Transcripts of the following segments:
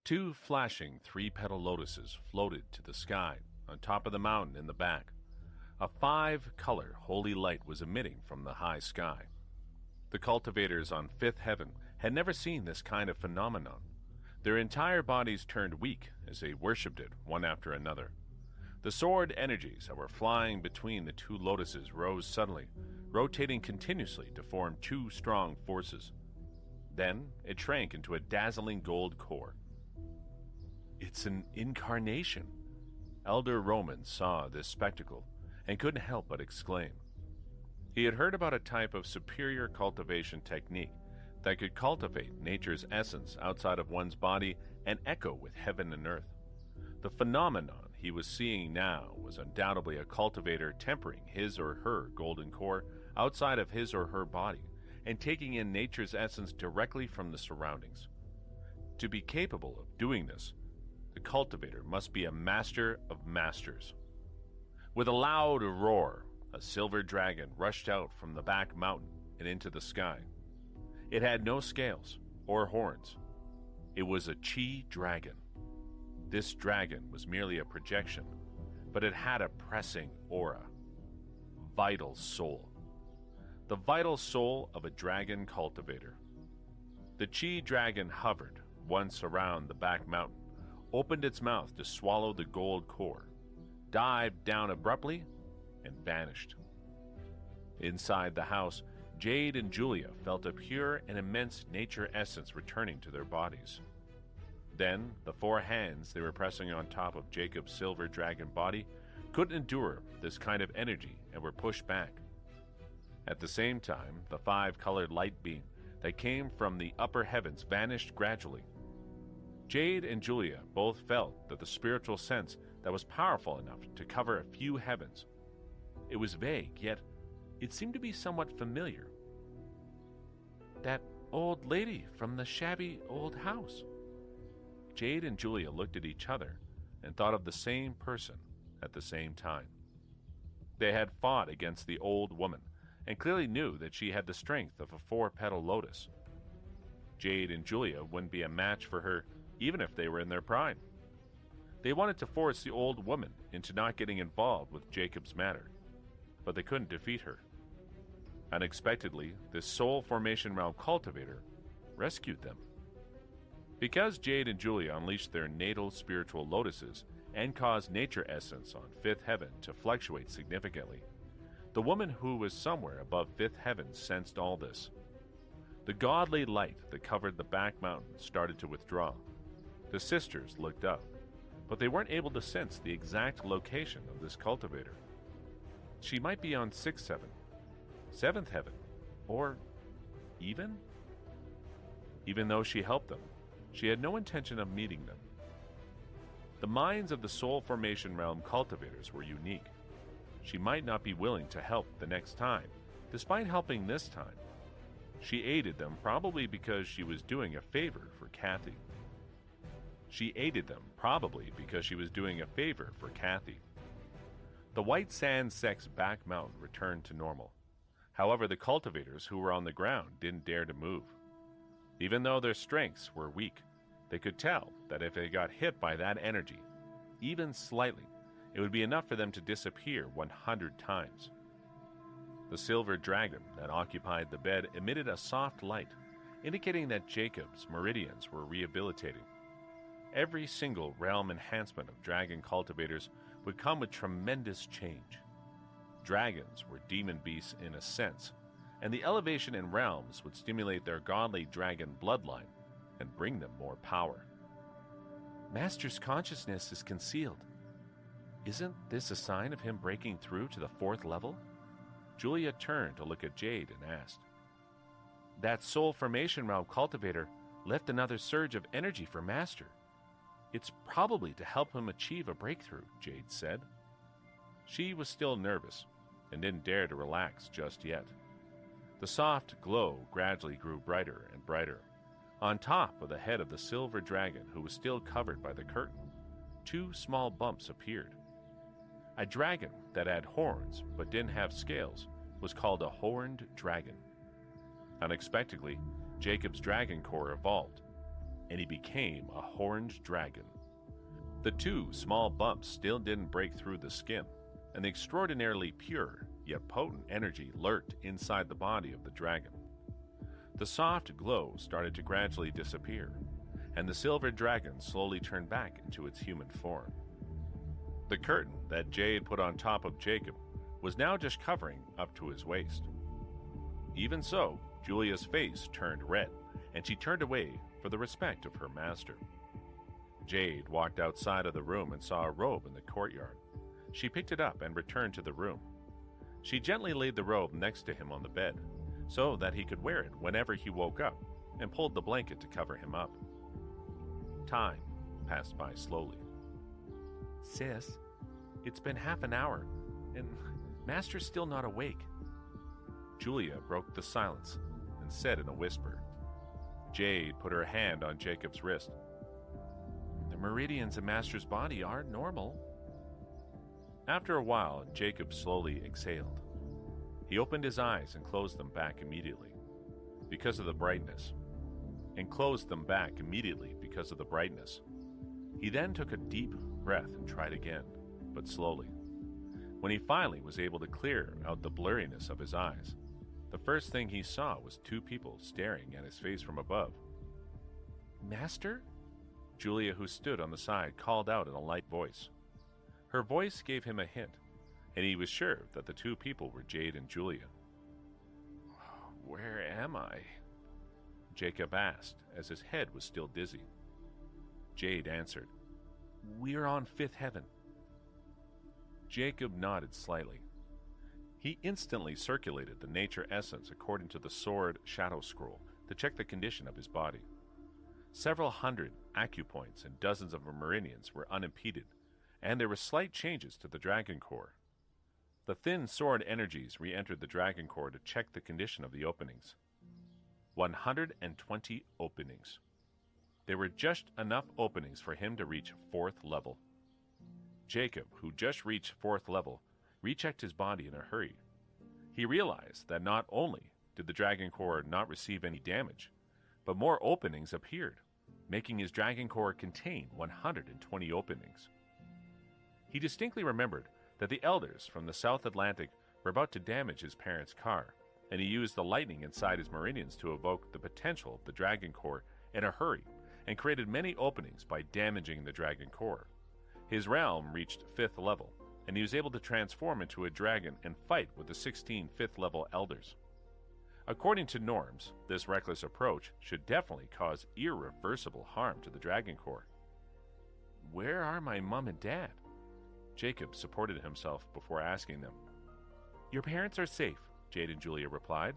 Two flashing three-petal lotuses floated to the sky on top of the mountain in the back. A five-color holy light was emitting from the high sky. The cultivators on Fifth Heaven had never seen this kind of phenomenon. Their entire bodies turned weak as they worshipped it one after another. The sword energies that were flying between the two lotuses rose suddenly, rotating continuously to form two strong forces. Then it shrank into a dazzling gold core. It's an incarnation. Elder Roman saw this spectacle and couldn't help but exclaim. He had heard about a type of superior cultivation technique that could cultivate nature's essence outside of one's body and echo with heaven and earth. The phenomenon he was seeing now was undoubtedly a cultivator tempering his or her golden core outside of his or her body and taking in nature's essence directly from the surroundings. To be capable of doing this, the cultivator must be a master of masters. With a loud roar, a silver dragon rushed out from the back mountain and into the sky. It had no scales or horns. It was a chi dragon. This dragon was merely a projection, but it had a pressing aura. Vital soul. The vital soul of a dragon cultivator. The chi dragon hovered once around the back mountain, opened its mouth to swallow the gold core, dived down abruptly, and vanished. Inside the house, Jade and Julia felt a pure and immense nature essence returning to their bodies. Then, the four hands they were pressing on top of Jacob's silver dragon body couldn't endure this kind of energy and were pushed back. At the same time, the five-colored light beam that came from the upper heavens vanished gradually. Jade and Julia both felt that the spiritual sense that was powerful enough to cover a few heavens. It was vague, yet it seemed to be somewhat familiar. That old lady from the shabby old house. Jade and Julia looked at each other and thought of the same person at the same time. They had fought against the old woman and clearly knew that she had the strength of a four-petal lotus. Jade and Julia wouldn't be a match for her even if they were in their prime. They wanted to force the old woman into not getting involved with Jacob's matter, but they couldn't defeat her. Unexpectedly, this soul formation realm cultivator rescued them. Because Jade and Julia unleashed their natal spiritual lotuses and caused nature essence on Fifth Heaven to fluctuate significantly, the woman who was somewhere above Fifth Heaven sensed all this. The godly light that covered the back mountain started to withdraw. The sisters looked up, but they weren't able to sense the exact location of this cultivator. She might be on Sixth Heaven, Seventh Heaven, or even though she helped them, she had no intention of meeting them. The minds of the soul formation realm cultivators were unique. She might not be willing to help the next time, despite helping this time. She aided them probably because she was doing a favor for Kathy. The White Sand Sect's back mountain returned to normal. However, the cultivators who were on the ground didn't dare to move. Even though their strengths were weak, they could tell that if they got hit by that energy, even slightly, it would be enough for them to disappear 100 times. The silver dragon that occupied the bed emitted a soft light, indicating that Jacob's meridians were rehabilitating. Every single realm enhancement of dragon cultivators would come with tremendous change. Dragons were demon beasts in a sense, and the elevation in realms would stimulate their godly dragon bloodline and bring them more power. Master's consciousness is concealed. Isn't this a sign of him breaking through to the fourth level? Julia turned to look at Jade and asked. That soul formation realm cultivator left another surge of energy for Master. It's probably to help him achieve a breakthrough, Jade said. She was still nervous and didn't dare to relax just yet. The soft glow gradually grew brighter and brighter. On top of the head of the silver dragon, who was still covered by the curtain, two small bumps appeared. A dragon that had horns but didn't have scales was called a horned dragon. Unexpectedly, Jacob's dragon core evolved. and he became a horned dragon. The two small bumps still didn't break through the skin, and the extraordinarily pure yet potent energy lurked inside the body of the dragon. The soft glow started to gradually disappear, and the silver dragon slowly turned back into its human form. The curtain that Jade put on top of Jacob was now just covering up to his waist. Even so, Julia's face turned red, and she turned away for the respect of her master. Jade walked outside of the room and saw a robe in the courtyard. She picked it up and returned to the room. She gently laid the robe next to him on the bed, so that he could wear it whenever he woke up, and pulled the blanket to cover him up. Time passed by slowly. "Sis, it's been half an hour, and Master's still not awake." Julia broke the silence and said in a whisper. Jade put her hand on Jacob's wrist. "The meridians in Master's body are normal." After a while, Jacob slowly exhaled. He opened his eyes and closed them back immediately because of the brightness. He then took a deep breath and tried again, but slowly. When he finally was able to clear out the blurriness of his eyes, the first thing he saw was two people staring at his face from above. "Master?" Julia, who stood on the side, called out in a light voice. Her voice gave him a hint, and he was sure that the two people were Jade and Julia. "Where am I?" Jacob asked, as his head was still dizzy. Jade answered, "We're on fifth heaven." Jacob nodded slightly. He instantly circulated the nature essence according to the sword shadow scroll to check the condition of his body. Several hundred acupoints and dozens of meridians were unimpeded, and there were slight changes to the dragon core. The thin sword energies re-entered the dragon core to check the condition of the openings. 120 openings. There were just enough openings for him to reach 4th level. Jacob, who just reached 4th level, rechecked his body in a hurry. He realized that not only did the dragon core not receive any damage, but more openings appeared, making his dragon core contain 120 openings. He distinctly remembered that the elders from the South Atlantic were about to damage his parents' car, and he used the lightning inside his meridians to evoke the potential of the dragon core in a hurry, and created many openings by damaging the dragon core. His realm reached 5th level, and he was able to transform into a dragon and fight with the 16 5th-level elders. According to norms, this reckless approach should definitely cause irreversible harm to the dragon core. "Where are my mom and dad?" Jacob supported himself before asking them. "Your parents are safe," Jade and Julia replied.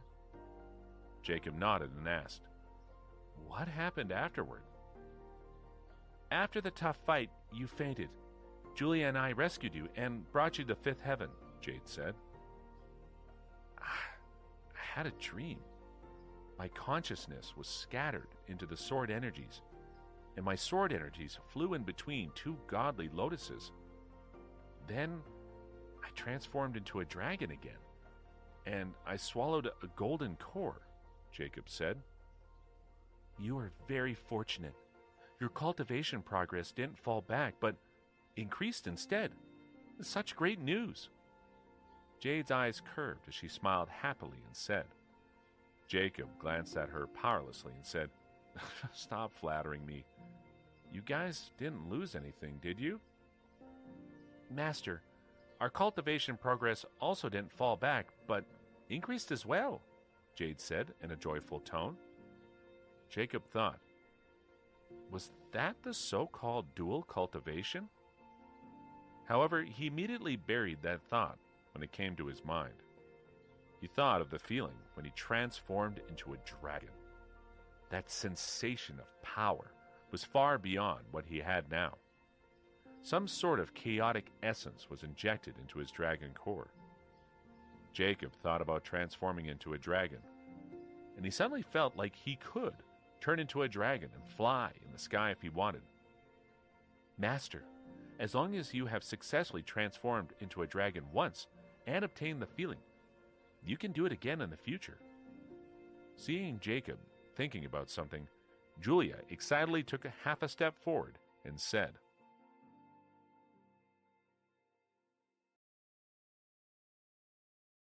Jacob nodded and asked, "What happened afterward?" "After the tough fight, you fainted. Julia and I rescued you and brought you to 5th heaven," Jade said. "I had a dream. My consciousness was scattered into the sword energies, and my sword energies flew in between two godly lotuses. Then I transformed into a dragon again, and I swallowed a golden core," Jacob said. "You are very fortunate. Your cultivation progress didn't fall back, but increased instead. Such great news." Jade's eyes curved as she smiled happily and said. Jacob glanced at her powerlessly and said, "Stop flattering me. You guys didn't lose anything, did you?" "Master, our cultivation progress also didn't fall back, but increased as well," Jade said in a joyful tone. Jacob thought, was that the so-called dual cultivation? However, he immediately buried that thought when it came to his mind. He thought of the feeling when he transformed into a dragon. That sensation of power was far beyond what he had now. Some sort of chaotic essence was injected into his dragon core. Jacob thought about transforming into a dragon, and he suddenly felt like he could turn into a dragon and fly in the sky if he wanted. "Master, as long as you have successfully transformed into a dragon once and obtained the feeling, you can do it again in the future." Seeing Jacob thinking about something, Julia excitedly took half a step forward and said,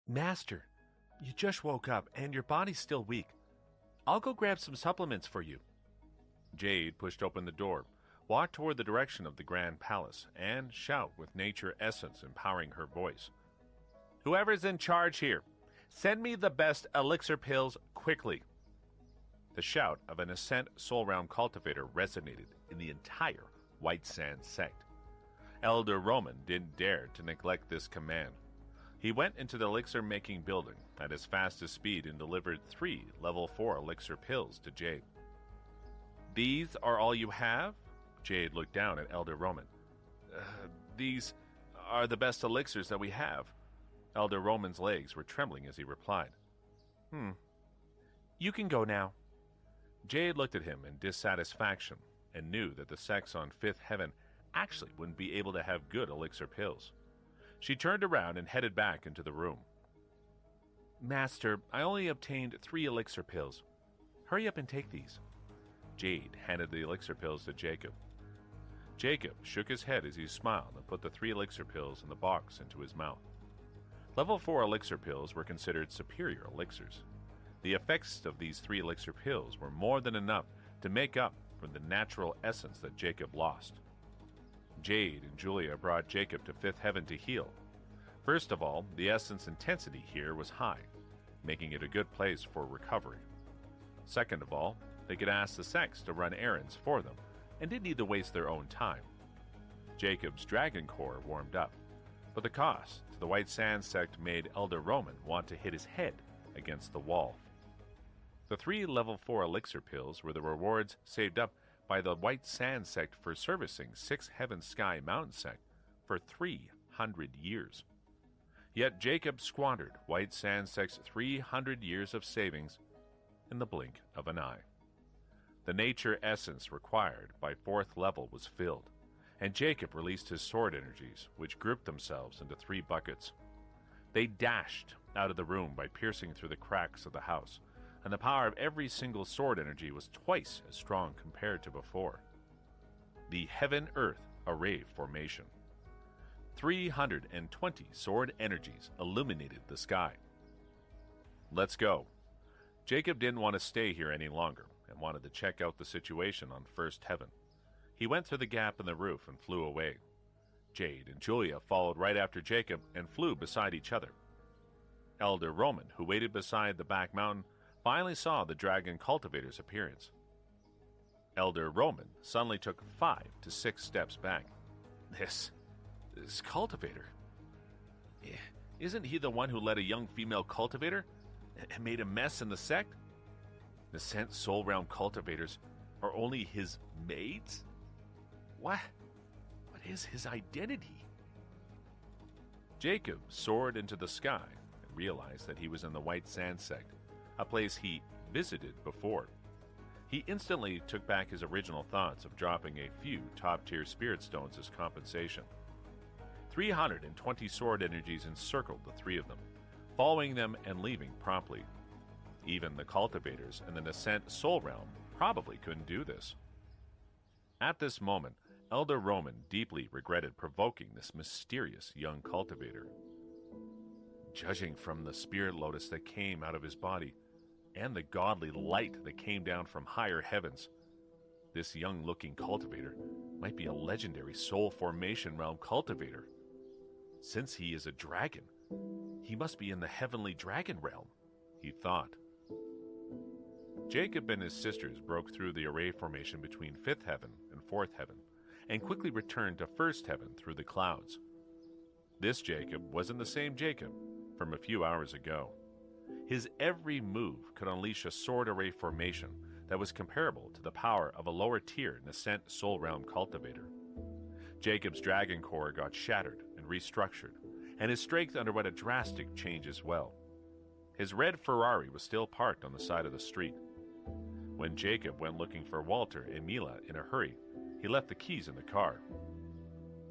Master, you just woke up and your body's still weak. I'll go grab some supplements for you. Jade pushed open the door, walked toward the direction of the Grand Palace, and shout with nature essence empowering her voice. Whoever's in charge here, send me the best elixir pills quickly. The shout of an Ascent Soul Realm cultivator resonated in the entire White Sand sect. Elder Roman didn't dare to neglect this command. He went into the elixir-making building at his fastest speed and delivered 3 level 4 elixir pills to Jade. These are all you have? Jade looked down at Elder Roman. These are the best elixirs that we have. Elder Roman's legs were trembling as he replied. You can go now. Jade looked at him in dissatisfaction and knew that the sects on Fifth Heaven actually wouldn't be able to have good elixir pills. She turned around and headed back into the room. Master, I only obtained 3 elixir pills. Hurry up and take these. Jade handed the elixir pills to Jacob. Jacob shook his head as he smiled and put the 3 elixir pills in the box into his mouth. Level 4 elixir pills were considered superior elixirs. The effects of these 3 elixir pills were more than enough to make up for the natural essence that Jacob lost. Jade and Julia brought Jacob to Fifth Heaven to heal. First of all, the essence intensity here was high, making it a good place for recovery. Second of all, they could ask the sects to run errands for them and didn't need to waste their own time. Jacob's dragon core warmed up, but the cost to the White Sand sect made Elder Roman want to hit his head against the wall. The 3 level 4 elixir pills were the rewards saved up by the White Sand sect for servicing 6 Heaven Sky Mountain sect for 300 years. Yet Jacob squandered White Sand sect's 300 years of savings in the blink of an eye. The nature essence required by 4th level was filled, and Jacob released his sword energies, which grouped themselves into 3 buckets. They dashed out of the room by piercing through the cracks of the house, and the power of every single sword energy was twice as strong compared to before. The Heaven-Earth Array Formation. 320 sword energies illuminated the sky. Let's go. Jacob didn't want to stay here any longer and wanted to check out the situation on First Heaven. He went through the gap in the roof and flew away. Jade and Julia followed right after Jacob and flew beside each other. Elder Roman, who waited beside the back mountain, finally saw the dragon cultivator's appearance. Elder Roman suddenly took 5 to 6 steps back. This cultivator. Isn't he the one who led a young female cultivator and made a mess in the sect? The Ascent Soul Realm cultivators are only his maids? What is his identity? Jacob soared into the sky and realized that he was in the White Sand sect, a place he visited before. He instantly took back his original thoughts of dropping a few top-tier spirit stones as compensation. 320 sword energies encircled the 3 of them, following them and leaving promptly. Even the cultivators in the Ascent Soul Realm probably couldn't do this. At this moment, Elder Roman deeply regretted provoking this mysterious young cultivator. Judging from the spirit lotus that came out of his body, and the godly light that came down from higher heavens, this young-looking cultivator might be a legendary soul formation realm cultivator. Since he is a dragon, he must be in the heavenly dragon realm, he thought. Jacob and his sisters broke through the array formation between 5th Heaven and 4th Heaven, and quickly returned to 1st Heaven through the clouds. This Jacob wasn't the same Jacob from a few hours ago. His every move could unleash a sword array formation that was comparable to the power of a lower-tier Ascent Soul Realm cultivator. Jacob's dragon core got shattered and restructured, and his strength underwent a drastic change as well. His red Ferrari was still parked on the side of the street. When Jacob went looking for Walter and Mila in a hurry, he left the keys in the car.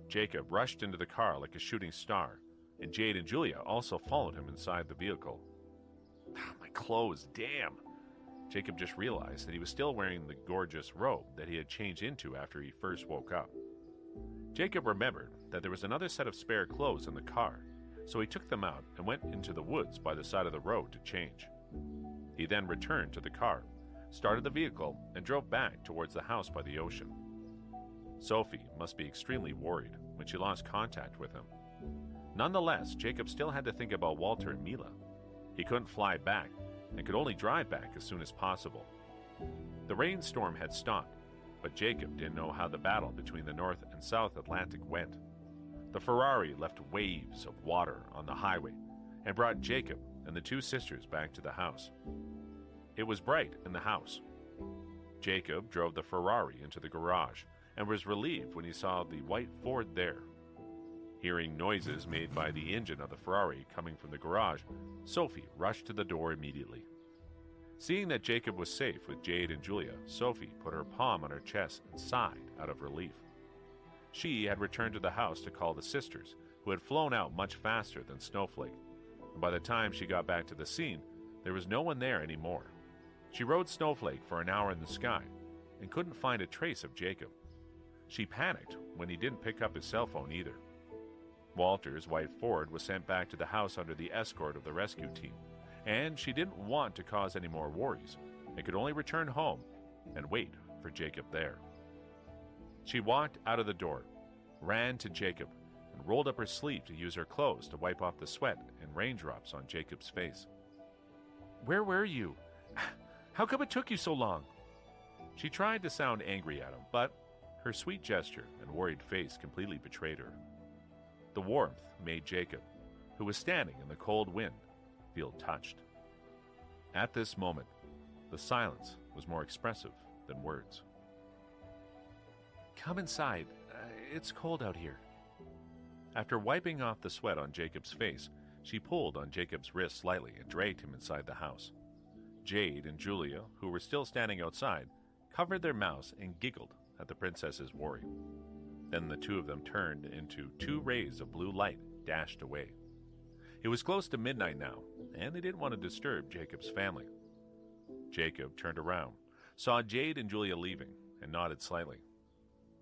Jacob rushed into the car like a shooting star, and Jade and Julia also followed him inside the vehicle. My clothes, damn! Jacob just realized that he was still wearing the gorgeous robe that he had changed into after he first woke up. Jacob remembered that there was another set of spare clothes in the car, so he took them out and went into the woods by the side of the road to change. He then returned to the car, started the vehicle, and drove back towards the house by the ocean. Sophie must be extremely worried when she lost contact with him. Nonetheless, Jacob still had to think about Walter and Mila. He couldn't fly back and could only drive back as soon as possible. The rainstorm had stopped, but Jacob didn't know how the battle between the North and South Atlantic went. The Ferrari left waves of water on the highway and brought Jacob and the two sisters back to the house. It was bright in the house. Jacob drove the Ferrari into the garage and was relieved when he saw the white Ford there. Hearing noises made by the engine of the Ferrari coming from the garage, Sophie rushed to the door immediately. Seeing that Jacob was safe with Jade and Julia, Sophie put her palm on her chest and sighed out of relief. She had returned to the house to call the sisters, who had flown out much faster than Snowflake, and by the time she got back to the scene, there was no one there anymore. She rode Snowflake for an hour in the sky and couldn't find a trace of Jacob. She panicked when he didn't pick up his cell phone either. Walter's white Ford was sent back to the house under the escort of the rescue team, and she didn't want to cause any more worries and could only return home and wait for Jacob there. She walked out of the door, ran to Jacob, and rolled up her sleeve to use her clothes to wipe off the sweat and raindrops on Jacob's face. "Where were you? How come it took you so long?" She tried to sound angry at him, but her sweet gesture and worried face completely betrayed her. The warmth made Jacob, who was standing in the cold wind, feel touched. At this moment, the silence was more expressive than words. "Come inside. It's cold out here." After wiping off the sweat on Jacob's face, she pulled on Jacob's wrist slightly and dragged him inside the house. Jade and Julia, who were still standing outside, covered their mouths and giggled at the princess's worry. Then the two of them turned into two rays of blue light dashed away. It was close to midnight now, and they didn't want to disturb Jacob's family. Jacob turned around, saw Jade and Julia leaving, and nodded slightly.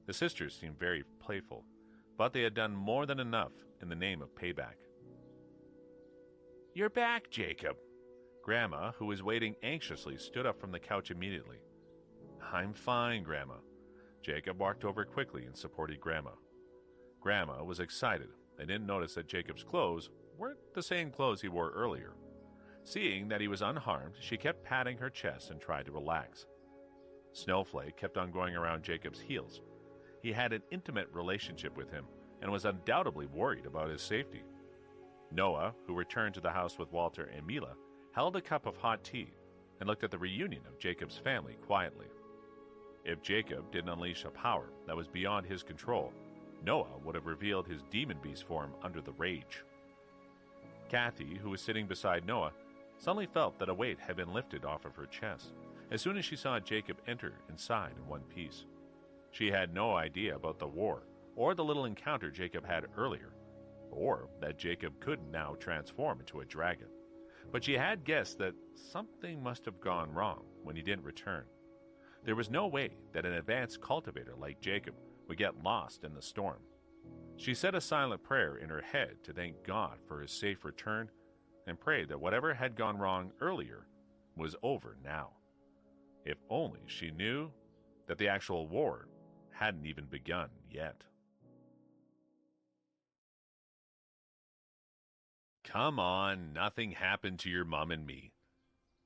The sisters seemed very playful, but they had done more than enough in the name of payback. "You're back, Jacob." Grandma, who was waiting anxiously, stood up from the couch immediately. "I'm fine, Grandma." Jacob walked over quickly and supported Grandma. Grandma was excited and didn't notice that Jacob's clothes weren't the same clothes he wore earlier. Seeing that he was unharmed, she kept patting her chest and tried to relax. Snowflake kept on going around Jacob's heels. He had an intimate relationship with him and was undoubtedly worried about his safety. Noah, who returned to the house with Walter and Mila, held a cup of hot tea and looked at the reunion of Jacob's family quietly. If Jacob didn't unleash a power that was beyond his control, Noah would have revealed his demon beast form under the rage. Kathy, who was sitting beside Noah, suddenly felt that a weight had been lifted off of her chest as soon as she saw Jacob enter inside in one piece. She had no idea about the war or the little encounter Jacob had earlier, or that Jacob could now transform into a dragon. But she had guessed that something must have gone wrong when he didn't return. There was no way that an advanced cultivator like Jacob would get lost in the storm. She said a silent prayer in her head to thank God for his safe return and prayed that whatever had gone wrong earlier was over now. If only she knew that the actual war hadn't even begun yet. "Come on, nothing happened to your mom and me.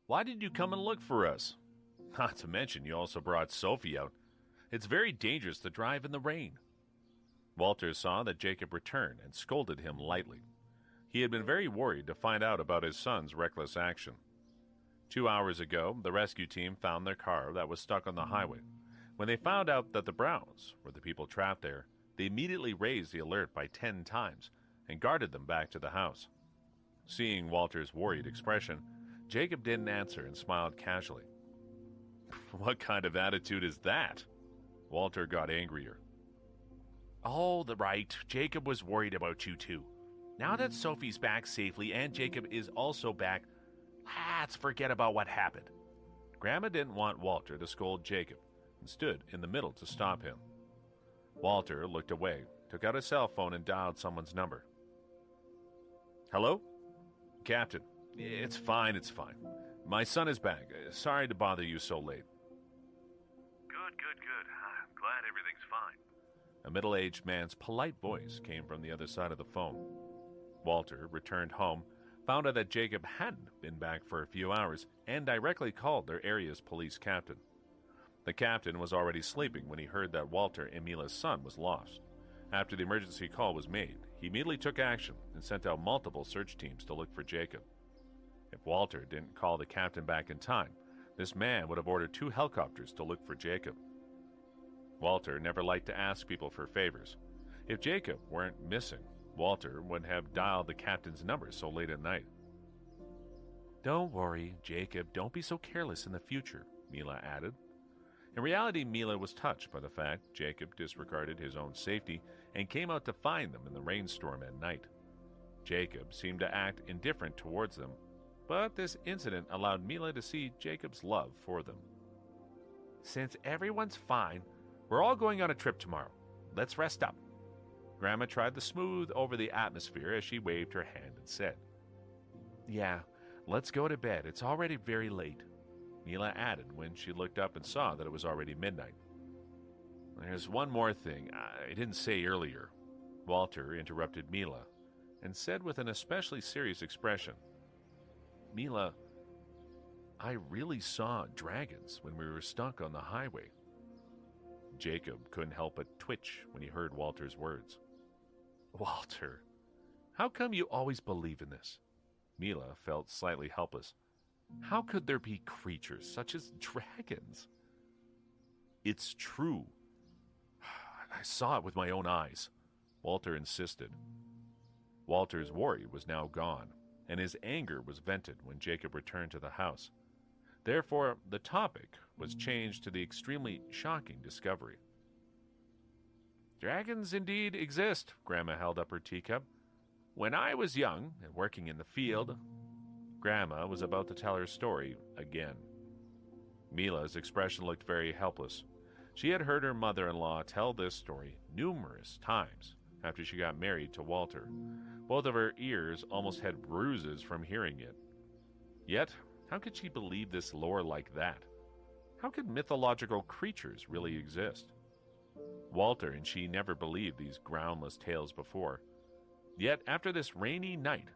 Why did you come and look for us? Not to mention you also brought Sophie out. It's very dangerous to drive in the rain." Walter saw that Jacob returned and scolded him lightly. He had been very worried to find out about his son's reckless action. 2 hours ago, the rescue team found their car that was stuck on the highway. When they found out that the Browns were the people trapped there, they immediately raised the alert by 10 times and guarded them back to the house. Seeing Walter's worried expression, Jacob didn't answer and smiled casually. "What kind of attitude is that?" Walter got angrier. "Oh, right. Jacob was worried about you too. Now that Sophie's back safely and Jacob is also back, let's forget about what happened. Grandma didn't want Walter to scold Jacob and stood in the middle to stop him. Walter looked away, took out his cell phone, and dialed someone's number. Hello? Captain. It's fine. My son is back. Sorry to bother you so late. Good. I'm glad everything's fine. A middle-aged man's polite voice came from the other side of the phone. Walter returned home, found out that Jacob hadn't been back for a few hours, and directly called their area's police captain. The captain was already sleeping when he heard that Walter and Mila's son was lost. After the emergency call was made, he immediately took action and sent out multiple search teams to look for Jacob. If Walter didn't call the captain back in time, this man would have ordered 2 helicopters to look for Jacob. Walter never liked to ask people for favors. If Jacob weren't missing, Walter wouldn't have dialed the captain's number so late at night. Don't worry, Jacob, don't be so careless in the future, Mila added. In reality, Mila was touched by the fact Jacob disregarded his own safety and came out to find them in the rainstorm at night. Jacob seemed to act indifferent towards them, but this incident allowed Mila to see Jacob's love for them. Since everyone's fine, we're all going on a trip tomorrow. Let's rest up. Grandma tried to smooth over the atmosphere as she waved her hand and said, Yeah, let's go to bed. It's already very late, Mila added when she looked up and saw that it was already midnight. There's one more thing I didn't say earlier, Walter interrupted Mila and said with an especially serious expression, Mila, I really saw dragons when we were stuck on the highway. Jacob couldn't help but twitch when he heard Walter's words. Walter, how come you always believe in this? Mila felt slightly helpless. How could there be creatures such as dragons? It's true. I saw it with my own eyes, Walter insisted. Walter's worry was now gone, and his anger was vented when Jacob returned to the house. Therefore, the topic was changed to the extremely shocking discovery. Dragons indeed exist, Grandma held up her teacup. When I was young and working in the field, Grandma was about to tell her story again. Mila's expression looked very helpless. She had heard her mother-in-law tell this story numerous times after she got married to Walter. Both of her ears almost had bruises from hearing it. Yet, how could she believe this lore like that? How could mythological creatures really exist? Walter and she never believed these groundless tales before. Yet, after this rainy night,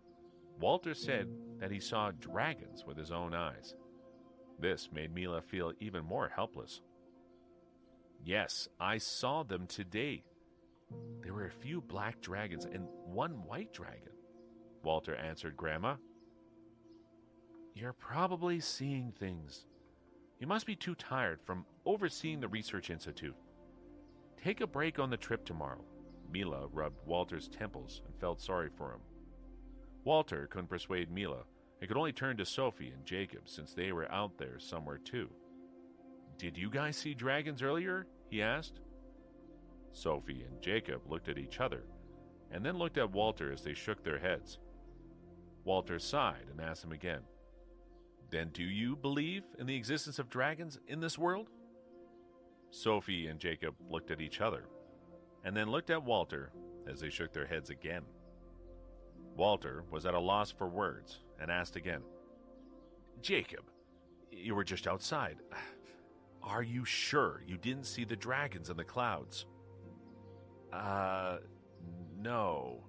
Walter said that he saw dragons with his own eyes. This made Mila feel even more helpless. Yes, I saw them today. There were a few black dragons and one white dragon, Walter answered Grandma. You're probably seeing things. You must be too tired from overseeing the research institute. Take a break on the trip tomorrow. Mila rubbed Walter's temples and felt sorry for him. Walter couldn't persuade Mila and could only turn to Sophie and Jacob since they were out there somewhere too. Did you guys see dragons earlier? He asked. Sophie and Jacob looked at each other and then looked at Walter as they shook their heads. Walter sighed and asked him again, Then do you believe in the existence of dragons in this world? Sophie and Jacob looked at each other and then looked at Walter as they shook their heads again. Walter was at a loss for words and asked again, Jacob, you were just outside. Are you sure you didn't see the dragons in the clouds? No.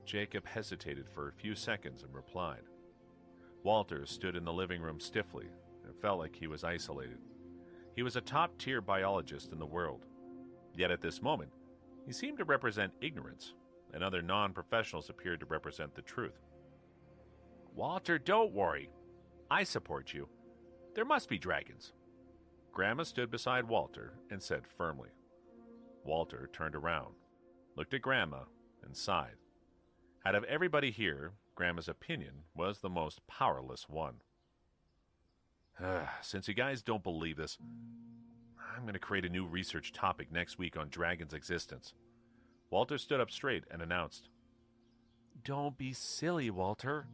Jacob hesitated for a few seconds and replied. Walter stood in the living room stiffly and felt like he was isolated. He was a top-tier biologist in the world. Yet at this moment, he seemed to represent ignorance, and other non-professionals appeared to represent the truth. Walter, don't worry. I support you. There must be dragons. Grandma stood beside Walter and said firmly. Walter turned around, looked at Grandma, and sighed. Out of everybody here, Grandma's opinion was the most powerless one. Since you guys don't believe this, I'm going to create a new research topic next week on dragons' existence. Walter stood up straight and announced. Don't be silly, Walter.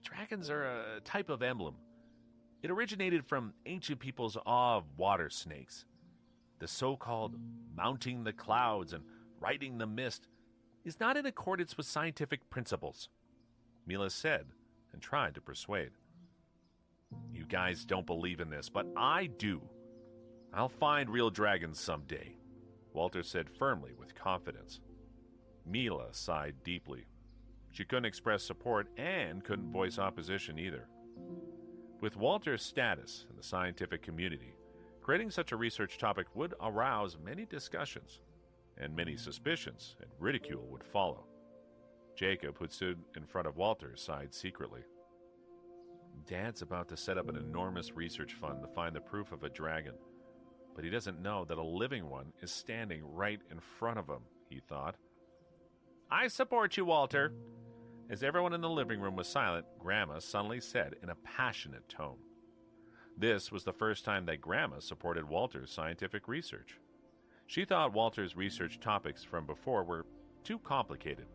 Dragons are a type of emblem. It originated from ancient people's awe of water snakes. The so-called mounting the clouds and riding the mist is not in accordance with scientific principles, Mila said and tried to persuade. You guys don't believe in this, but I do. I'll find real dragons someday, Walter said firmly with confidence. Mila sighed deeply. She couldn't express support and couldn't voice opposition either. With Walter's status in the scientific community, creating such a research topic would arouse many discussions, and many suspicions and ridicule would follow. Jacob, who stood in front of Walter, sighed secretly. Dad's about to set up an enormous research fund to find the proof of a dragon, but he doesn't know that a living one is standing right in front of him, he thought. I support you, Walter. As everyone in the living room was silent, Grandma suddenly said in a passionate tone. This was the first time that Grandma supported Walter's scientific research. She thought Walter's research topics from before were too complicated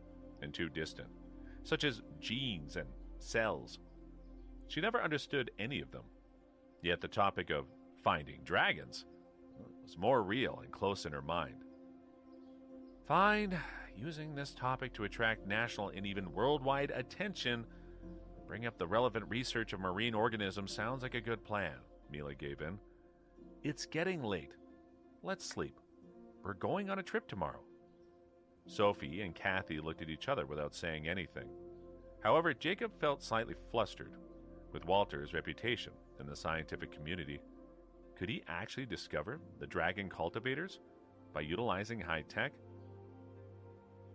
and too distant, such as genes and cells. She never understood any of them. Yet the topic of finding dragons was more real and close in her mind. Fine, using this topic to attract national and even worldwide attention, bring up the relevant research of marine organisms sounds like a good plan, Mila gave in. It's getting late. Let's sleep. We're going on a trip tomorrow. Sophie and Kathy looked at each other without saying anything. However, Jacob felt slightly flustered. With Walter's reputation in the scientific community, could he actually discover the dragon cultivators by utilizing high tech?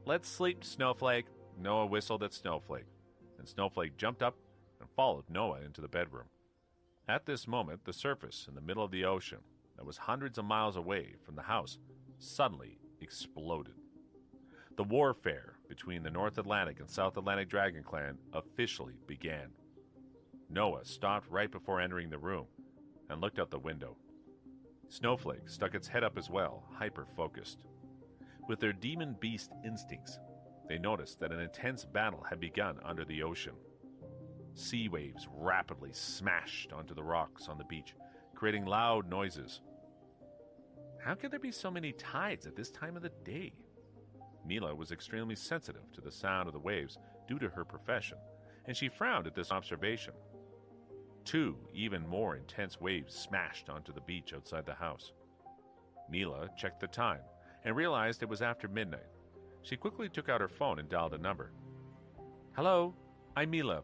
Let's sleep, Snowflake, Noah whistled at Snowflake, and Snowflake jumped up and followed Noah into the bedroom. At this moment, the surface in the middle of the ocean, that was hundreds of miles away from the house, suddenly exploded. The warfare between the North Atlantic and South Atlantic Dragon Clan officially began. Noah stopped right before entering the room and looked out the window. Snowflake stuck its head up as well, hyper-focused. With their demon beast instincts, they noticed that an intense battle had begun under the ocean. Sea waves rapidly smashed onto the rocks on the beach, creating loud noises. How could there be so many tides at this time of the day? Mila was extremely sensitive to the sound of the waves due to her profession, and she frowned at this observation. 2 even more intense waves smashed onto the beach outside the house. Mila checked the time and realized it was after midnight. She quickly took out her phone and dialed a number. Hello, I'm Mila.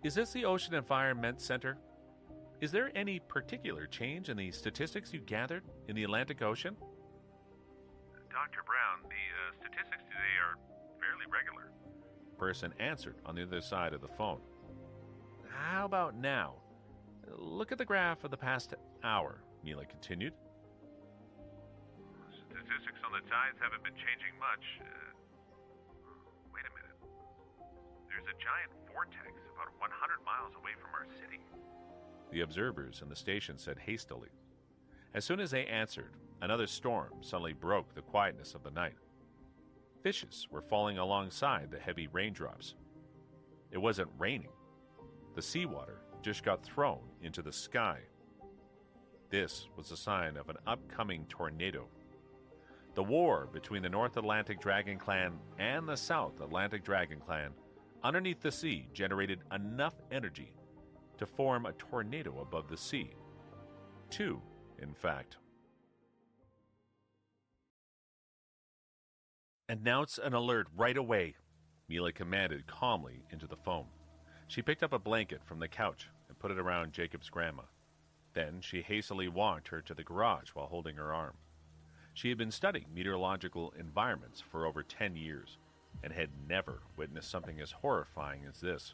Is this the Ocean Environment Center? Is there any particular change in the statistics you gathered in the Atlantic Ocean? Dr. Brown, the statistics today are fairly regular. Person answered on the other side of the phone. How about now? Look at the graph of the past hour, Mila continued. Statistics on the tides haven't been changing much. Wait a minute. There's a giant vortex about 100 miles away from our city. The observers in the station said hastily. As soon as they answered, another storm suddenly broke the quietness of the night. Fishes were falling alongside the heavy raindrops. It wasn't raining. The seawater just got thrown into the sky. This was a sign of an upcoming tornado. The war between the North Atlantic Dragon Clan and the South Atlantic Dragon Clan underneath the sea generated enough energy to form a tornado above the sea. 2, in fact. Announce an alert right away, Mila commanded calmly into the phone. She picked up a blanket from the couch and put it around Jacob's grandma. Then she hastily walked her to the garage while holding her arm. She had been studying meteorological environments for over 10 years and had never witnessed something as horrifying as this.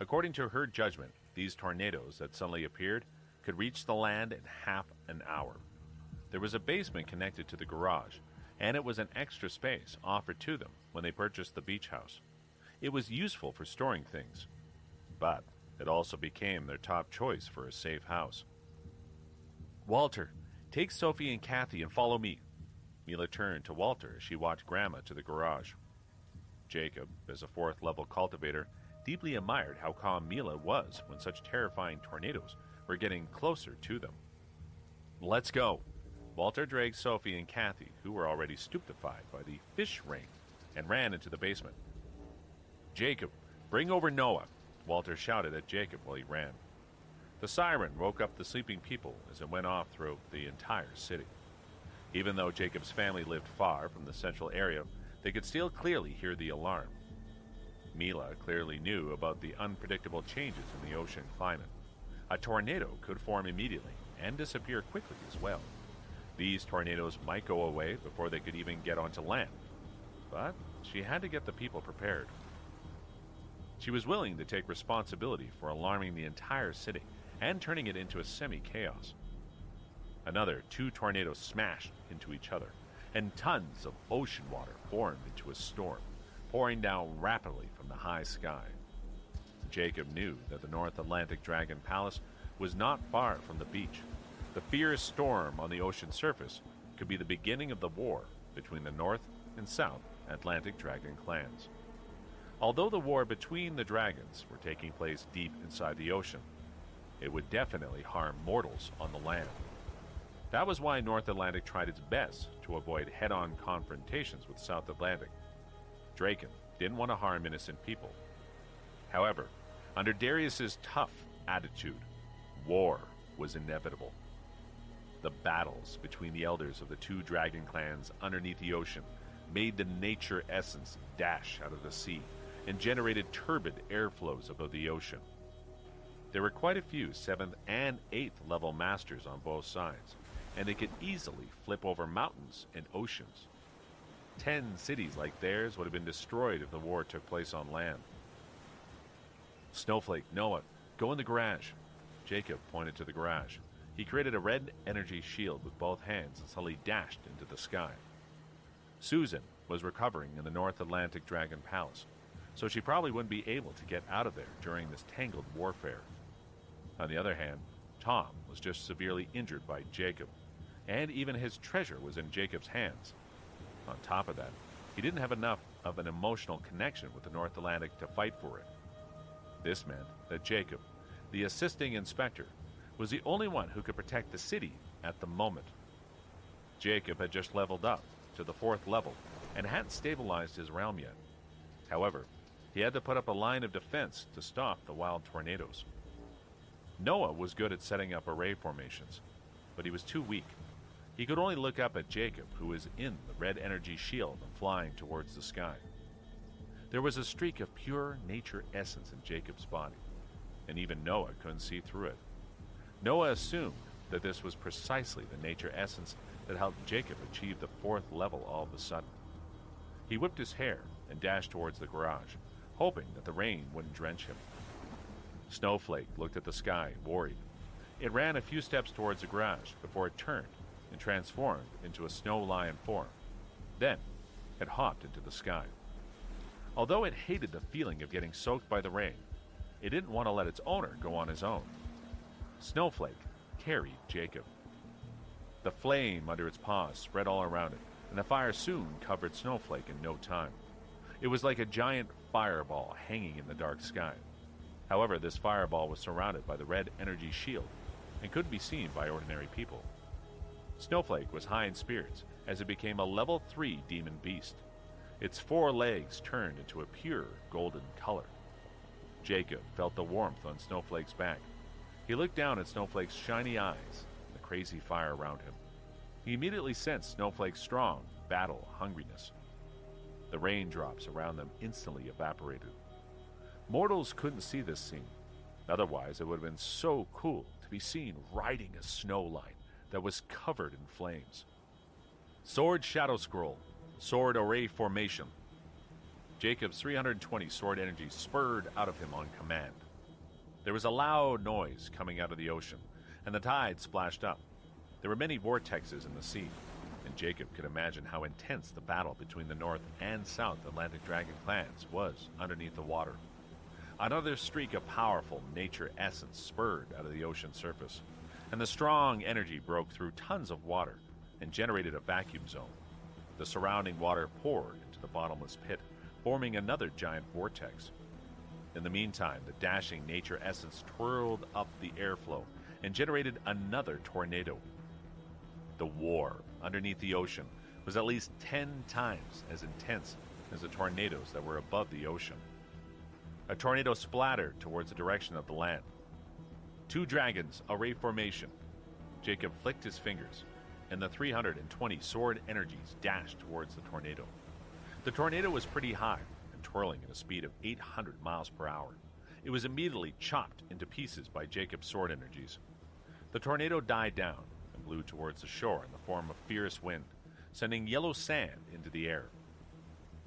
According to her judgment, these tornadoes that suddenly appeared could reach the land in half an hour. There was a basement connected to the garage, and it was an extra space offered to them when they purchased the beach house. It was useful for storing things, but it also became their top choice for a safe house. Walter, take Sophie and Kathy and follow me. Mila turned to Walter as she walked Grandma to the garage. Jacob, as a 4th-level cultivator, deeply admired how calm Mila was when such terrifying tornadoes were getting closer to them. "Let's go." Walter dragged Sophie and Kathy, who were already stupefied by the fish ring, and ran into the basement. "Jacob, bring over Noah," Walter shouted at Jacob while he ran. The siren woke up the sleeping people as it went off throughout the entire city. Even though Jacob's family lived far from the central area, they could still clearly hear the alarm. Mila clearly knew about the unpredictable changes in the ocean climate. A tornado could form immediately and disappear quickly as well. These tornadoes might go away before they could even get onto land. But she had to get the people prepared. She was willing to take responsibility for alarming the entire city and turning it into a semi-chaos. Another 2 tornadoes smashed into each other, and tons of ocean water formed into a storm, pouring down rapidly from the high sky. Jacob knew that the North Atlantic Dragon Palace was not far from the beach. The fierce storm on the ocean surface could be the beginning of the war between the North and South Atlantic Dragon clans. Although the war between the dragons were taking place deep inside the ocean, it would definitely harm mortals on the land. That was why North Atlantic tried its best to avoid head-on confrontations with South Atlantic. Draken didn't want to harm innocent people. However, under Darius's tough attitude, war was inevitable. The battles between the elders of the 2 dragon clans underneath the ocean made the nature essence dash out of the sea and generated turbid airflows above the ocean. There were quite a few 7th and 8th level masters on both sides, and they could easily flip over mountains and oceans. 10 cities like theirs would have been destroyed if the war took place on land. "Snowflake, Noah, go in the garage." Jacob pointed to the garage. He created a red energy shield with both hands and suddenly dashed into the sky. Susan was recovering in the North Atlantic Dragon Palace, so she probably wouldn't be able to get out of there during this tangled warfare. On the other hand, Tom was just severely injured by Jacob, and even his treasure was in Jacob's hands. On top of that, he didn't have enough of an emotional connection with the North Atlantic to fight for it. This meant that Jacob, the assisting inspector, was the only one who could protect the city at the moment. Jacob had just leveled up to the 4th level and hadn't stabilized his realm yet. However, he had to put up a line of defense to stop the wild tornadoes. Noah was good at setting up array formations, but he was too weak. He could only look up at Jacob, who was in the red energy shield and flying towards the sky. There was a streak of pure nature essence in Jacob's body, and even Noah couldn't see through it. Noah assumed that this was precisely the nature essence that helped Jacob achieve the 4th level all of a sudden. He whipped his hair and dashed towards the garage, hoping that the rain wouldn't drench him. Snowflake looked at the sky, worried. It ran a few steps towards the garage before it turned and transformed into a snow lion form. Then, it hopped into the sky. Although it hated the feeling of getting soaked by the rain, it didn't want to let its owner go on his own. Snowflake carried Jacob. The flame under its paws spread all around it, and the fire soon covered Snowflake in no time. It was like a giant fireball hanging in the dark sky. However, this fireball was surrounded by the red energy shield and couldn't be seen by ordinary people. Snowflake was high in spirits as it became a level 3 demon beast. Its 4 legs turned into a pure golden color. Jacob felt the warmth on Snowflake's back. He looked down at Snowflake's shiny eyes and the crazy fire around him. He immediately sensed Snowflake's strong battle hungriness. The raindrops around them instantly evaporated. Mortals couldn't see this scene. Otherwise, it would have been so cool to be seen riding a snow line that was covered in flames. Sword Shadow Scroll, Sword Array Formation. Jacob's 320 sword energy spurred out of him on command. There was a loud noise coming out of the ocean, and the tide splashed up. There were many vortexes in the sea, and Jacob could imagine how intense the battle between the North and South Atlantic Dragon clans was underneath the water. Another streak of powerful nature essence spurred out of the ocean surface, and the strong energy broke through tons of water and generated a vacuum zone. The surrounding water poured into the bottomless pit, forming another giant vortex. In the meantime, the dashing nature essence twirled up the airflow and generated another tornado. The war underneath the ocean was at least 10 times as intense as the tornadoes that were above the ocean. A tornado splattered towards the direction of the land. Two dragons, array formation. Jacob flicked his fingers, and the 320 sword energies dashed towards the tornado. The tornado was pretty high and twirling at a speed of 800 miles per hour. It was immediately chopped into pieces by Jacob's sword energies. The tornado died down and blew towards the shore in the form of fierce wind, sending yellow sand into the air.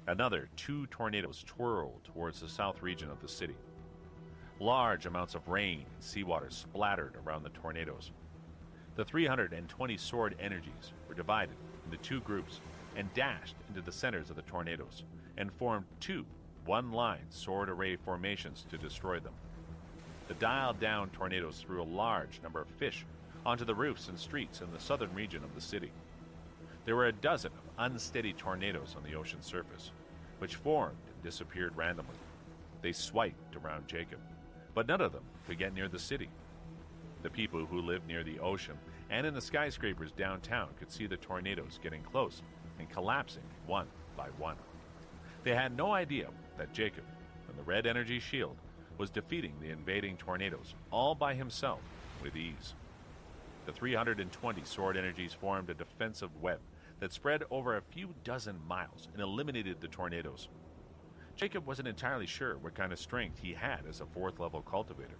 Another 2 tornadoes twirled towards the south region of the city. Large amounts of rain and seawater splattered around the tornadoes. The 320 sword energies were divided into 2 groups and dashed into the centers of the tornadoes and formed 2 one-line sword array formations to destroy them. The dialed-down tornadoes threw a large number of fish onto the roofs and streets in the southern region of the city. There were a dozen of unsteady tornadoes on the ocean surface, which formed and disappeared randomly. They swiped around Jacob, but none of them could get near the city. The people who lived near the ocean and in the skyscrapers downtown could see the tornadoes getting close and collapsing one by one. They had no idea that Jacob, and the red energy shield, was defeating the invading tornadoes all by himself with ease. The 320 sword energies formed a defensive web that spread over a few dozen miles and eliminated the tornadoes. Jacob wasn't entirely sure what kind of strength he had as a 4th-level cultivator.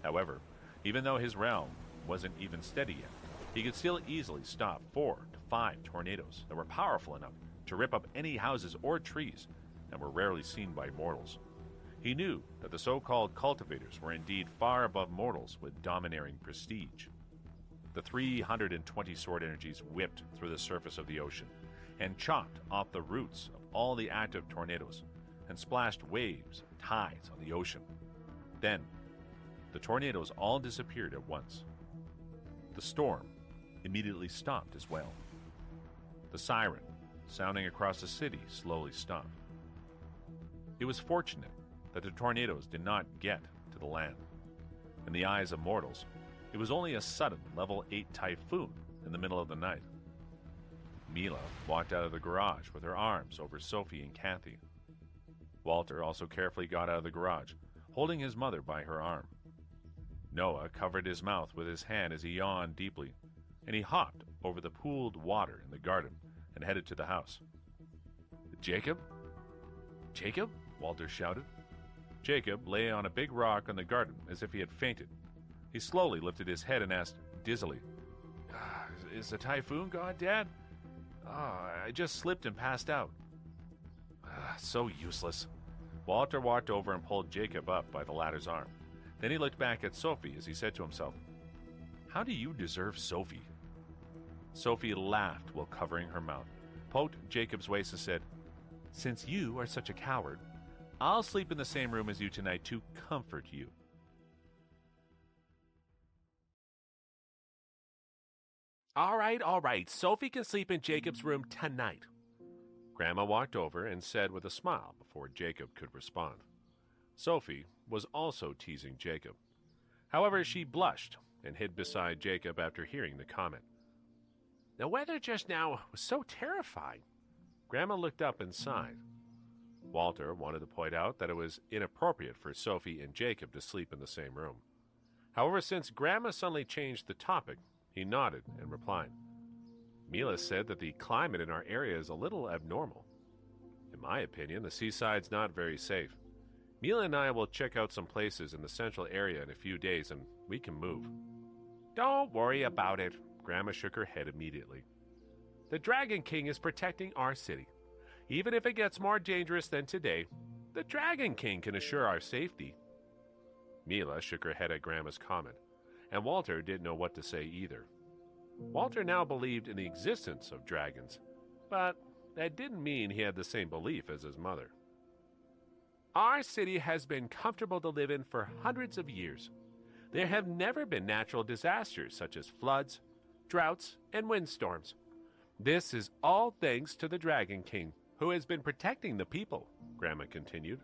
However, even though his realm wasn't even steady yet, he could still easily stop 4 to 5 tornadoes that were powerful enough to rip up any houses or trees and were rarely seen by mortals. He knew that the so-called cultivators were indeed far above mortals with domineering prestige. The 320 sword energies whipped through the surface of the ocean and chopped off the roots of all the active tornadoes and splashed waves and tides on the ocean. Then, the tornadoes all disappeared at once. The storm immediately stopped as well. The siren, sounding across the city, slowly stopped. It was fortunate that the tornadoes did not get to the land. In the eyes of mortals, it was only a sudden level 8 typhoon in the middle of the night. Mila walked out of the garage with her arms over Sophie and Kathy. Walter also carefully got out of the garage, holding his mother by her arm. Noah covered his mouth with his hand as he yawned deeply, and he hopped over the pooled water in the garden and headed to the house. "Jacob? Jacob?" Walter shouted. Jacob lay on a big rock in the garden as if he had fainted. He slowly lifted his head and asked dizzily, "Is the typhoon gone, Dad? I just slipped and passed out." So useless. Walter walked over and pulled Jacob up by the latter's arm. Then he looked back at Sophie as he said to himself, "How do you deserve Sophie?" Sophie laughed while covering her mouth, poked Jacob's waist and said, "Since you are such a coward, I'll sleep in the same room as you tonight to comfort you." All right. Sophie can sleep in Jacob's room tonight." Grandma walked over and said with a smile before Jacob could respond. Sophie was also teasing Jacob. However, she blushed and hid beside Jacob after hearing the comment. "The weather just now was so terrifying." Grandma looked up and sighed. Walter wanted to point out that it was inappropriate for Sophie and Jacob to sleep in the same room. However, since Grandma suddenly changed the topic, he nodded and replied, "Mila said that the climate in our area is a little abnormal. In my opinion, the seaside's not very safe. Mila and I will check out some places in the central area in a few days and we can move." "Don't worry about it." Grandma shook her head immediately. "The Dragon King is protecting our city. Even if it gets more dangerous than today, the Dragon King can assure our safety." Mila shook her head at Grandma's comment, and Walter didn't know what to say either. Walter now believed in the existence of dragons, but that didn't mean he had the same belief as his mother. "Our city has been comfortable to live in for hundreds of years. There have never been natural disasters such as floods, droughts, and windstorms. This is all thanks to the Dragon King, who has been protecting the people," Grandma continued.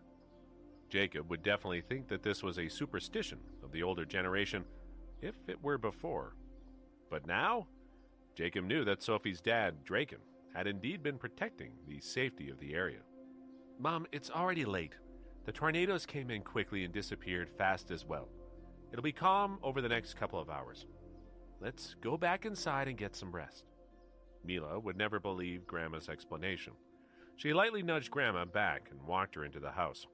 Jacob would definitely think that this was a superstition of the older generation, if it were before. But now, Jacob knew that Sophie's dad, Draken, had indeed been protecting the safety of the area. "Mom, it's already late. The tornadoes came in quickly and disappeared fast as well. It'll be calm over the next couple of hours. Let's go back inside and get some rest." Mila would never believe Grandma's explanation. She lightly nudged Grandma back and walked her into the house.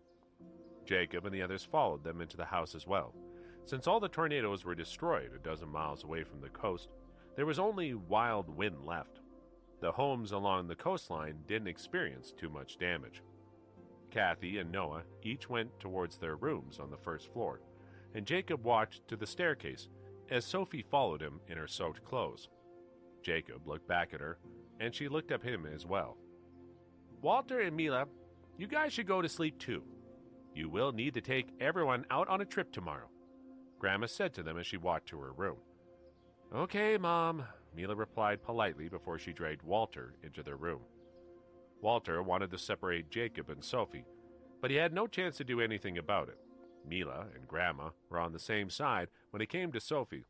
Jacob and the others followed them into the house as well. Since all the tornadoes were destroyed a dozen miles away from the coast, there was only wild wind left. The homes along the coastline didn't experience too much damage. Kathy and Noah each went towards their rooms on the first floor, and Jacob walked to the staircase as Sophie followed him in her soaked clothes. Jacob looked back at her, and she looked at him as well. "Walter and Mila, you guys should go to sleep too. You will need to take everyone out on a trip tomorrow," Grandma said to them as she walked to her room. "Okay, Mom," Mila replied politely before she dragged Walter into their room. Walter wanted to separate Jacob and Sophie, but he had no chance to do anything about it. Mila and Grandma were on the same side when it came to Sophie.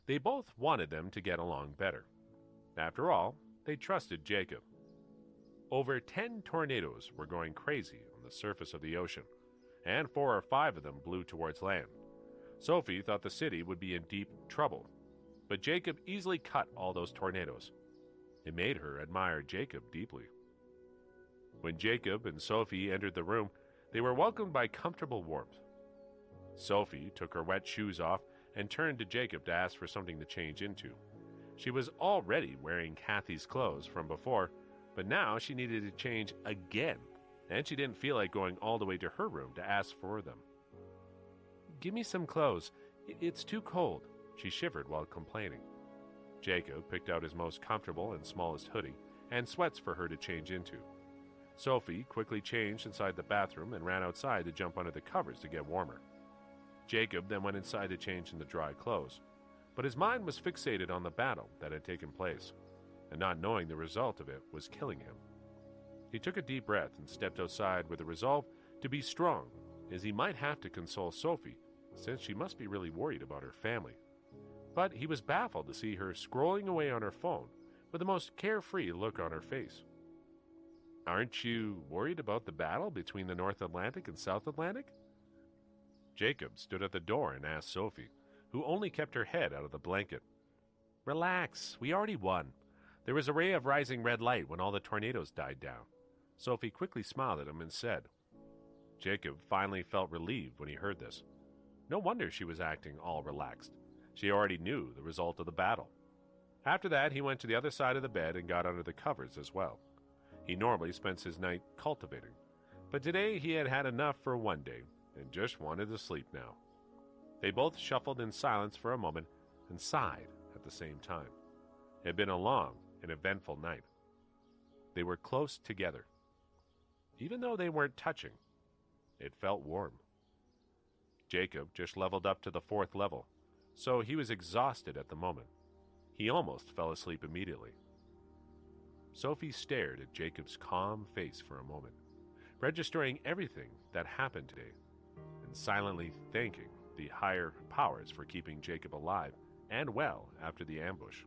They both wanted them to get along better. After all, they trusted Jacob. Over 10 tornadoes were going crazy on the surface of the ocean, and 4 or 5 of them blew towards land. Sophie thought the city would be in deep trouble, but Jacob easily cut all those tornadoes. It made her admire Jacob deeply. When Jacob and Sophie entered the room, they were welcomed by comfortable warmth. Sophie took her wet shoes off and turned to Jacob to ask for something to change into. She was already wearing Kathy's clothes from before, but now she needed to change again, and she didn't feel like going all the way to her room to ask for them. "Give me some clothes. It's too cold," she shivered while complaining. Jacob picked out his most comfortable and smallest hoodie and sweats for her to change into. Sophie quickly changed inside the bathroom and ran outside to jump under the covers to get warmer. Jacob then went inside to change into dry clothes, but his mind was fixated on the battle that had taken place, and not knowing the result of it was killing him. He took a deep breath and stepped outside with a resolve to be strong, as he might have to console Sophie, since she must be really worried about her family. But he was baffled to see her scrolling away on her phone with the most carefree look on her face. "Aren't you worried about the battle between the North Atlantic and South Atlantic?" Jacob stood at the door and asked Sophie, who only kept her head out of the blanket. "Relax, we already won. There was a ray of rising red light when all the tornadoes died down." Sophie quickly smiled at him and said. Jacob finally felt relieved when he heard this. No wonder she was acting all relaxed. She already knew the result of the battle. After that, he went to the other side of the bed and got under the covers as well. He normally spends his night cultivating, but today he had had enough for one day and just wanted to sleep now. They both shuffled in silence for a moment and sighed at the same time. It had been a long and eventful night. They were close together. Even though they weren't touching, it felt warm. Jacob just leveled up to the 4th level, so he was exhausted at the moment. He almost fell asleep immediately. Sophie stared at Jacob's calm face for a moment, registering everything that happened today, and silently thanking the higher powers for keeping Jacob alive and well after the ambush.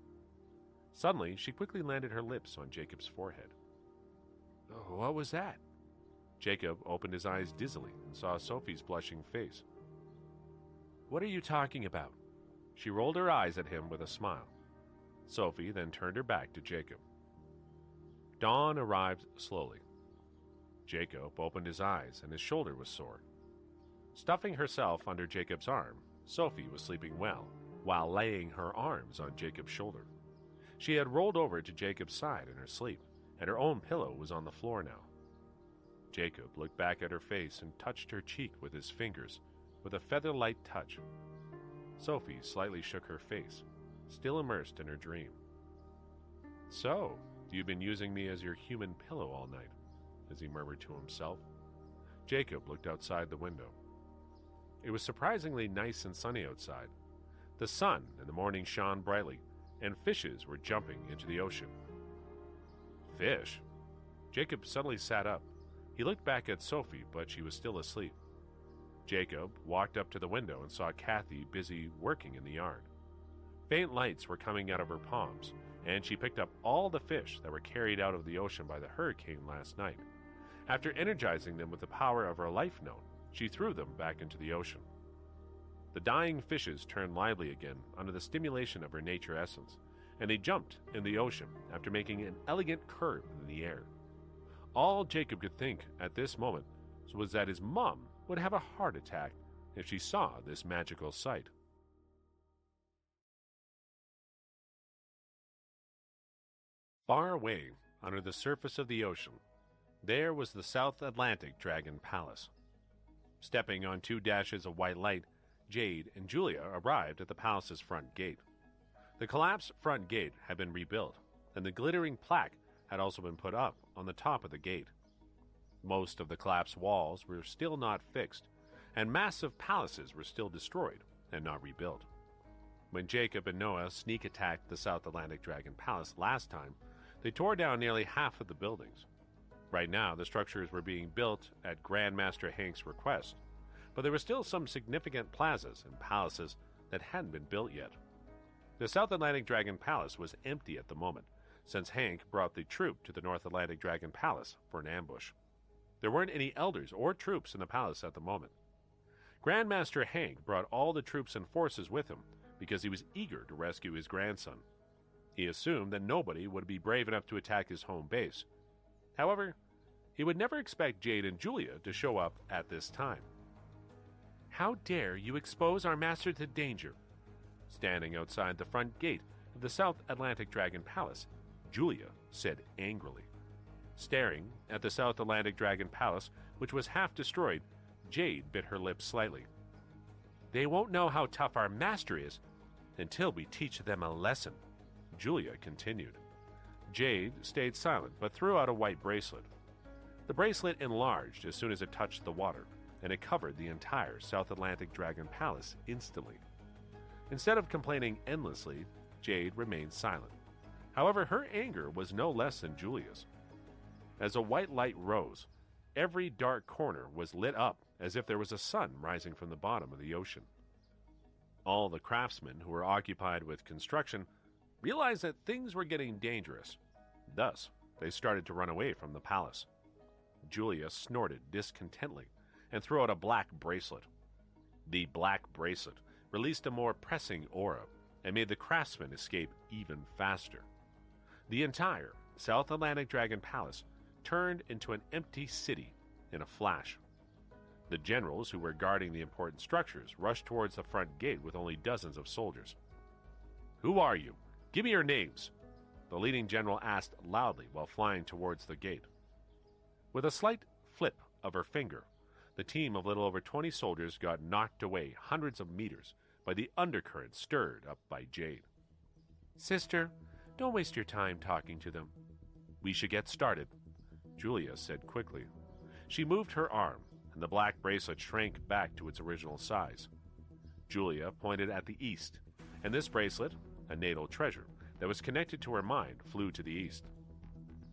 Suddenly, she quickly landed her lips on Jacob's forehead. "What was that?" Jacob opened his eyes dizzily and saw Sophie's blushing face. "What are you talking about?" She rolled her eyes at him with a smile. Sophie then turned her back to Jacob. Dawn arrived slowly. Jacob opened his eyes and his shoulder was sore. Stuffing herself under Jacob's arm, Sophie was sleeping well, while laying her arms on Jacob's shoulder. She had rolled over to Jacob's side in her sleep, and her own pillow was on the floor now. Jacob looked back at her face and touched her cheek with his fingers, with a feather-light touch. Sophie slightly shook her face, still immersed in her dream. "So, you've been using me as your human pillow all night," as he murmured to himself. Jacob looked outside the window. It was surprisingly nice and sunny outside. The sun in the morning shone brightly, and fishes were jumping into the ocean. Fish? Jacob suddenly sat up. He looked back at Sophie, but she was still asleep. Jacob walked up to the window and saw Kathy busy working in the yard. Faint lights were coming out of her palms, and she picked up all the fish that were carried out of the ocean by the hurricane last night. After energizing them with the power of her life note, she threw them back into the ocean. The dying fishes turned lively again under the stimulation of her nature essence, and they jumped in the ocean after making an elegant curve in the air. All Jacob could think at this moment was that his mom would have a heart attack if she saw this magical sight. Far away, under the surface of the ocean, there was the South Atlantic Dragon Palace. Stepping on 2 dashes of white light, Jade and Julia arrived at the palace's front gate. The collapsed front gate had been rebuilt, and the glittering plaque had also been put up on the top of the gate. Most of the collapsed walls were still not fixed, and massive palaces were still destroyed and not rebuilt. When Jacob and Noah sneak attacked the South Atlantic Dragon Palace last time, they tore down nearly half of the buildings. Right now, the structures were being built at Grand Master Hank's request, but there were still some significant plazas and palaces that hadn't been built yet. The South Atlantic Dragon Palace was empty at the moment, since Hank brought the troop to the North Atlantic Dragon Palace for an ambush. There weren't any elders or troops in the palace at the moment. Grand Master Hank brought all the troops and forces with him because he was eager to rescue his grandson. He assumed that nobody would be brave enough to attack his home base. However, he would never expect Jade and Julia to show up at this time. "How dare you expose our master to danger?" Standing outside the front gate of the South Atlantic Dragon Palace, Julia said angrily. Staring at the South Atlantic Dragon Palace, which was half destroyed, Jade bit her lips slightly. "They won't know how tough our master is until we teach them a lesson," Julia continued. Jade stayed silent, but threw out a white bracelet. The bracelet enlarged as soon as it touched the water, and it covered the entire South Atlantic Dragon Palace instantly. Instead of complaining endlessly, Jade remained silent. However, her anger was no less than Julia's. As a white light rose, every dark corner was lit up as if there was a sun rising from the bottom of the ocean. All the craftsmen who were occupied with construction realized that things were getting dangerous. Thus, they started to run away from the palace. Julia snorted discontently and threw out a black bracelet. The black bracelet released a more pressing aura and made the craftsmen escape even faster. The entire South Atlantic Dragon Palace turned into an empty city in a flash. The generals who were guarding the important structures rushed towards the front gate with only dozens of soldiers. "Who are you? Give me your names," the leading general asked loudly while flying towards the gate. With a slight flip of her finger, the team of little over 20 soldiers got knocked away hundreds of meters by the undercurrent stirred up by Jade. "Sister, don't waste your time talking to them. We should get started," Julia said quickly. She moved her arm, and the black bracelet shrank back to its original size. Julia pointed at the east, and this bracelet, a natal treasure that was connected to her mind, flew to the east.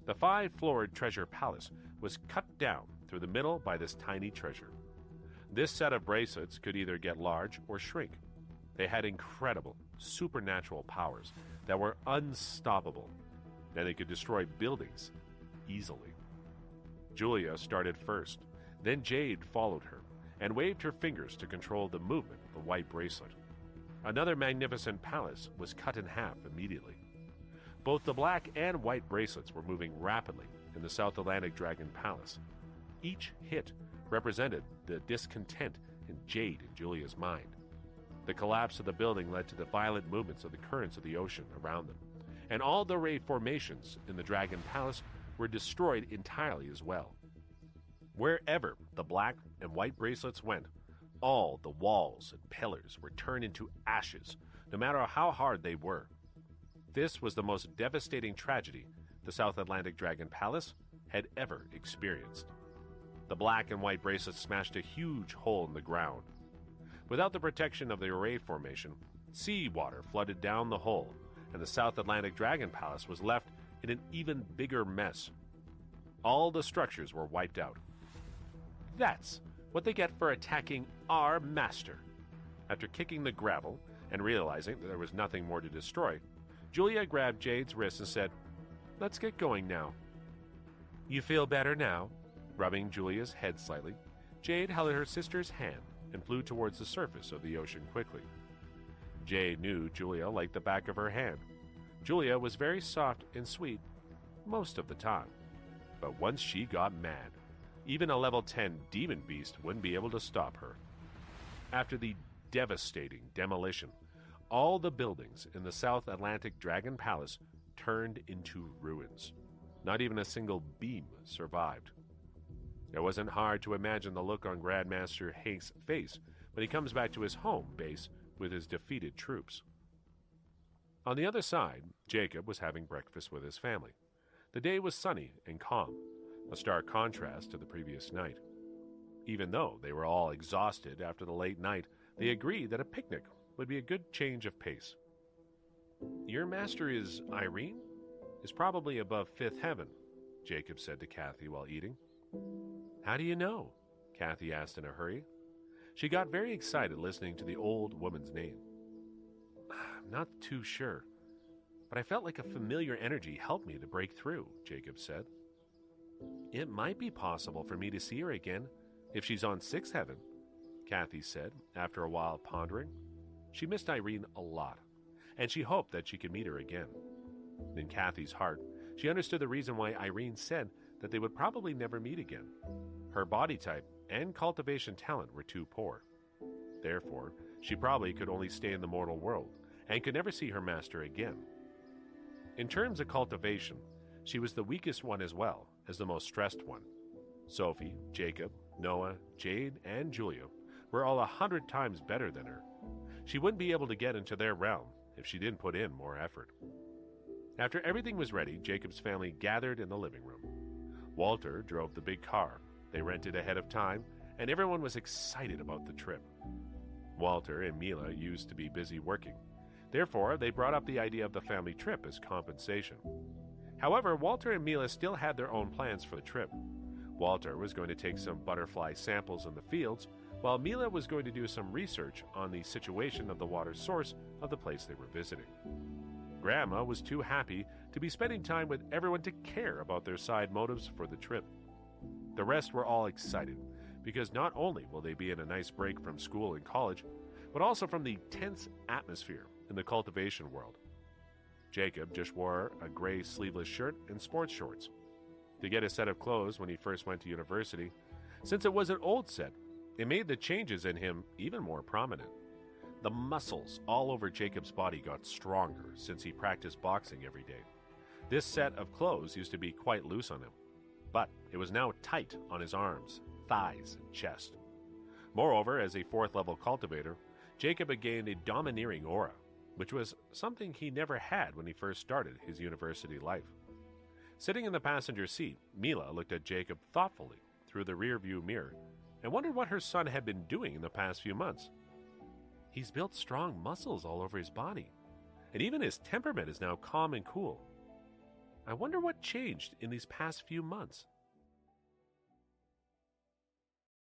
The 5-floored treasure palace was cut down through the middle by this tiny treasure. This set of bracelets could either get large or shrink. They had incredible, supernatural powers that were unstoppable, and they could destroy buildings easily. Julia started first, then Jade followed her, and waved her fingers to control the movement of the white bracelet. Another magnificent palace was cut in half immediately. Both the black and white bracelets were moving rapidly in the South Atlantic Dragon Palace. Each hit represented the discontent in Jade and Julia's mind. The collapse of the building led to the violent movements of the currents of the ocean around them, and all the ray formations in the Dragon Palace were destroyed entirely as well. Wherever the black and white bracelets went, all the walls and pillars were turned into ashes, no matter how hard they were. This was the most devastating tragedy the South Atlantic Dragon Palace had ever experienced. The black and white bracelets smashed a huge hole in the ground. Without the protection of the array formation, seawater flooded down the hole, and the South Atlantic Dragon Palace was left in an even bigger mess. All the structures were wiped out. "That's what they get for attacking our master." After kicking the gravel and realizing that there was nothing more to destroy, Julia grabbed Jade's wrist and said, "Let's get going now." "You feel better now?" Rubbing Julia's head slightly, Jade held her sister's hand and flew towards the surface of the ocean quickly. Jade knew Julia liked the back of her hand. Julia was very soft and sweet most of the time, but once she got mad, even a level 10 demon beast wouldn't be able to stop her. After the devastating demolition, all the buildings in the South Atlantic Dragon Palace turned into ruins. Not even a single beam survived. It wasn't hard to imagine the look on Grandmaster Hank's face when he comes back to his home base with his defeated troops. On the other side, Jacob was having breakfast with his family. The day was sunny and calm, a stark contrast to the previous night. Even though they were all exhausted after the late night, they agreed that a picnic would be a good change of pace. "Your master is Irene? Is probably above fifth heaven," Jacob said to Kathy while eating. "How do you know?" Kathy asked in a hurry. She got very excited listening to the old woman's name. "I'm not too sure, but I felt like a familiar energy helped me to break through," Jacob said. "It might be possible for me to see her again if she's on sixth heaven," Kathy said after a while pondering. She missed Irene a lot, and she hoped that she could meet her again. In Kathy's heart, she understood the reason why Irene said that they would probably never meet again. Her body type and cultivation talent were too poor. Therefore, she probably could only stay in the mortal world and could never see her master again. In terms of cultivation, she was the weakest one as well as the most stressed one. Sophie, Jacob, Noah, Jade, and Julia were all 100 times better than her. She wouldn't be able to get into their realm if she didn't put in more effort. After everything was ready, Jacob's family gathered in the living room. Walter drove the big car they rented ahead of time, and everyone was excited about the trip. Walter and Mila used to be busy working. Therefore, they brought up the idea of the family trip as compensation. However, Walter and Mila still had their own plans for the trip. Walter was going to take some butterfly samples in the fields, while Mila was going to do some research on the situation of the water source of the place they were visiting. Grandma was too happy to be spending time with everyone to care about their side motives for the trip. The rest were all excited, because not only will they be in a nice break from school and college, but also from the tense atmosphere in the cultivation world. Jacob just wore a gray sleeveless shirt and sports shorts. To get a set of clothes when he first went to university, since it was an old set, it made the changes in him even more prominent. The muscles all over Jacob's body got stronger since he practiced boxing every day. This set of clothes used to be quite loose on him, but it was now tight on his arms, thighs, and chest. Moreover, as a fourth-level cultivator, Jacob had gained a domineering aura, which was something he never had when he first started his university life. Sitting in the passenger seat, Mila looked at Jacob thoughtfully through the rearview mirror and wondered what her son had been doing in the past few months. "He's built strong muscles all over his body, and even his temperament is now calm and cool. I wonder what changed in these past few months,"